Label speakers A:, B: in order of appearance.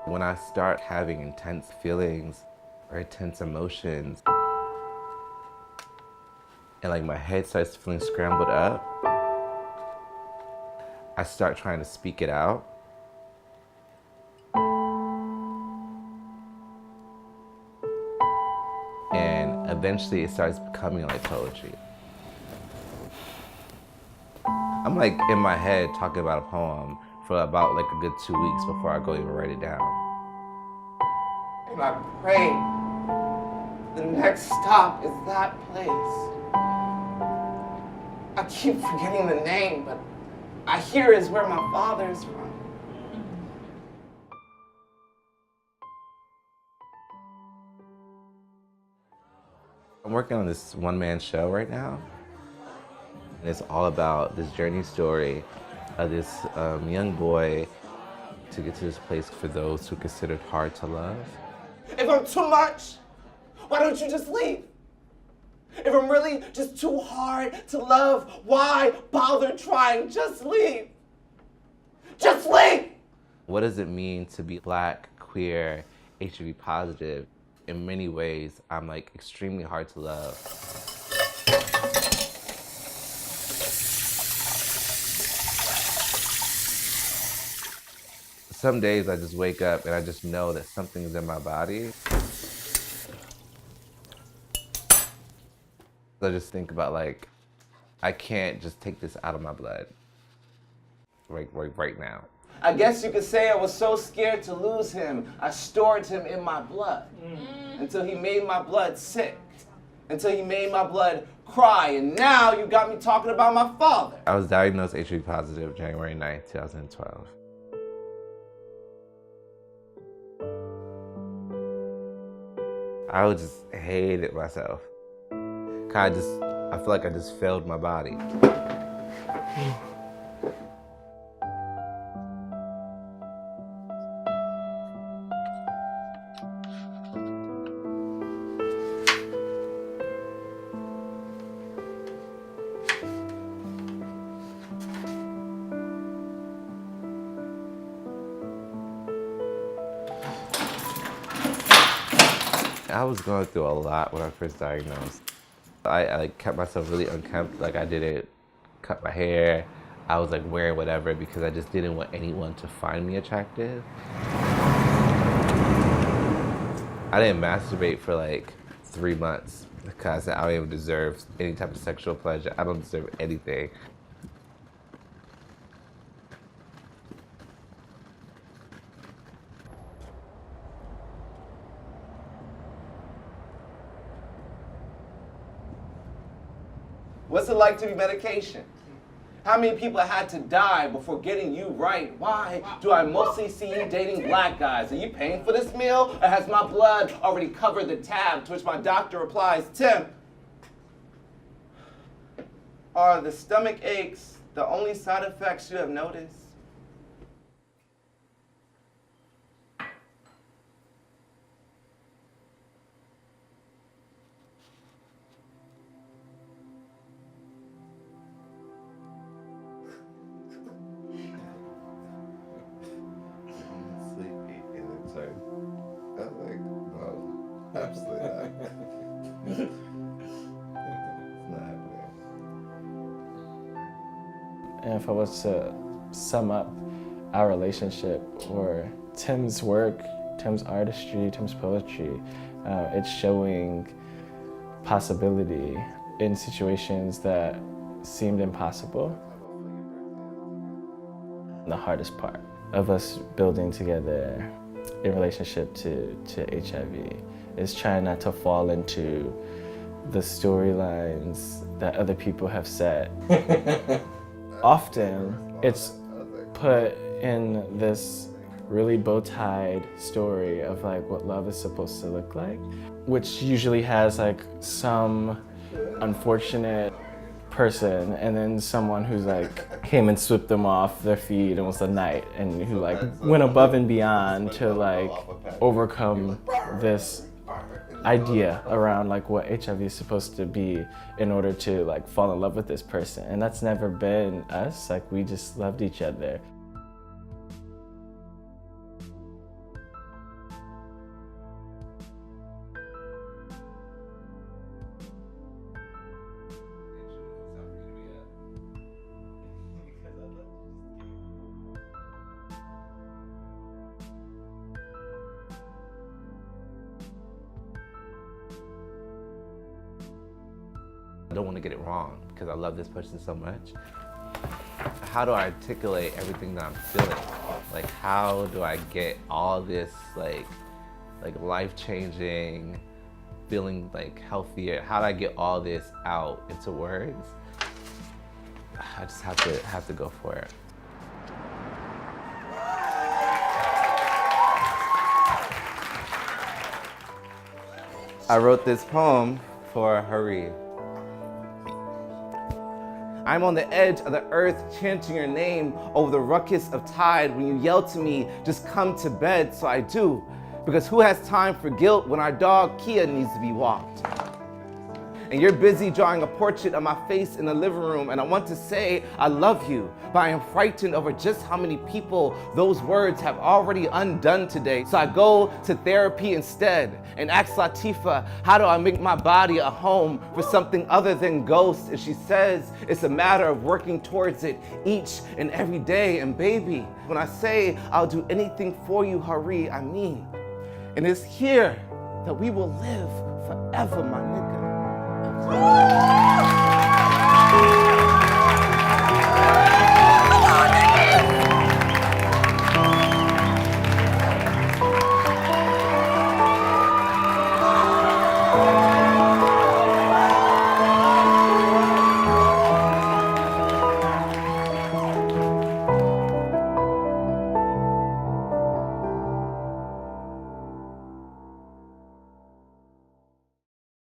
A: When I start having intense feelings or intense emotions, and like my head starts feeling scrambled up, I start trying to speak it out. And eventually it starts becoming like poetry. I'm like in my head talking about a poem for about like a good 2 weeks before I go even write it down.
B: And I pray the next stop is that place. I keep forgetting the name, but I hear is where my father is from.
A: I'm working on this one-man show right now. And it's all about this journey story of this young boy to get to this place for those who consider it hard to love.
B: If I'm too much, why don't you just leave? If I'm really just too hard to love, why bother trying? Just leave. Just leave!
A: What does it mean to be Black, queer, HIV positive? In many ways, I'm like extremely hard to love. Some days I just wake up and I just know that something is in my body. I just think about like, I can't just take this out of my blood right now.
B: I guess you could say I was so scared to lose him, I stored him in my blood until he made my blood sick, until he made my blood cry, and now you got me talking about my father.
A: I was diagnosed HIV positive January 9th, 2012. I would just hated myself. I feel like I just failed my body. I was going through a lot when I first diagnosed. I kept myself really unkempt, like I didn't cut my hair. I was like wearing whatever because I just didn't want anyone to find me attractive. I didn't masturbate for like 3 months because I don't even deserve any type of sexual pleasure. I don't deserve anything.
B: What's it like to be medication? How many people had to die before getting you right? Why do I mostly see you dating Black guys? Are you paying for this meal, or has my blood already covered the tab? To which my doctor replies, Tim, are the stomach aches the only side effects you have noticed?
A: I was like, no, absolutely not. It's not happening.
C: And if I was to sum up our relationship or Tim's work, Tim's artistry, Tim's poetry, it's showing possibility in situations that seemed impossible. The hardest part of us building together in relationship to HIV is trying not to fall into the storylines that other people have set. Often it's put in this really bow-tied story of like what love is supposed to look like, which usually has like some unfortunate person and then someone who's like came and swept them off their feet and was a knight and who like went above and beyond to like overcome this idea around like what HIV is supposed to be in order to like fall in love with this person. And that's never been us. Like we just loved each other.
A: I don't want to get it wrong because I love this person so much. How do I articulate everything that I'm feeling? Like, how do I get all this like life-changing, feeling like healthier? How do I get all this out into words? I just have to go for it. I wrote this poem for Hari. I'm on the edge of the earth chanting your name over the ruckus of tide. When you yell to me, just come to bed, so I do. Because who has time for guilt when our dog Kia needs to be walked? And you're busy drawing a portrait of my face in the living room, and I want to say I love you, but I am frightened over just how many people those words have already undone today. So I go to therapy instead and ask Latifah, how do I make my body a home for something other than ghosts? And she says it's a matter of working towards it each and every day. And baby, when I say I'll do anything for you, Hari, I mean. And it's here that we will live forever, my nigga.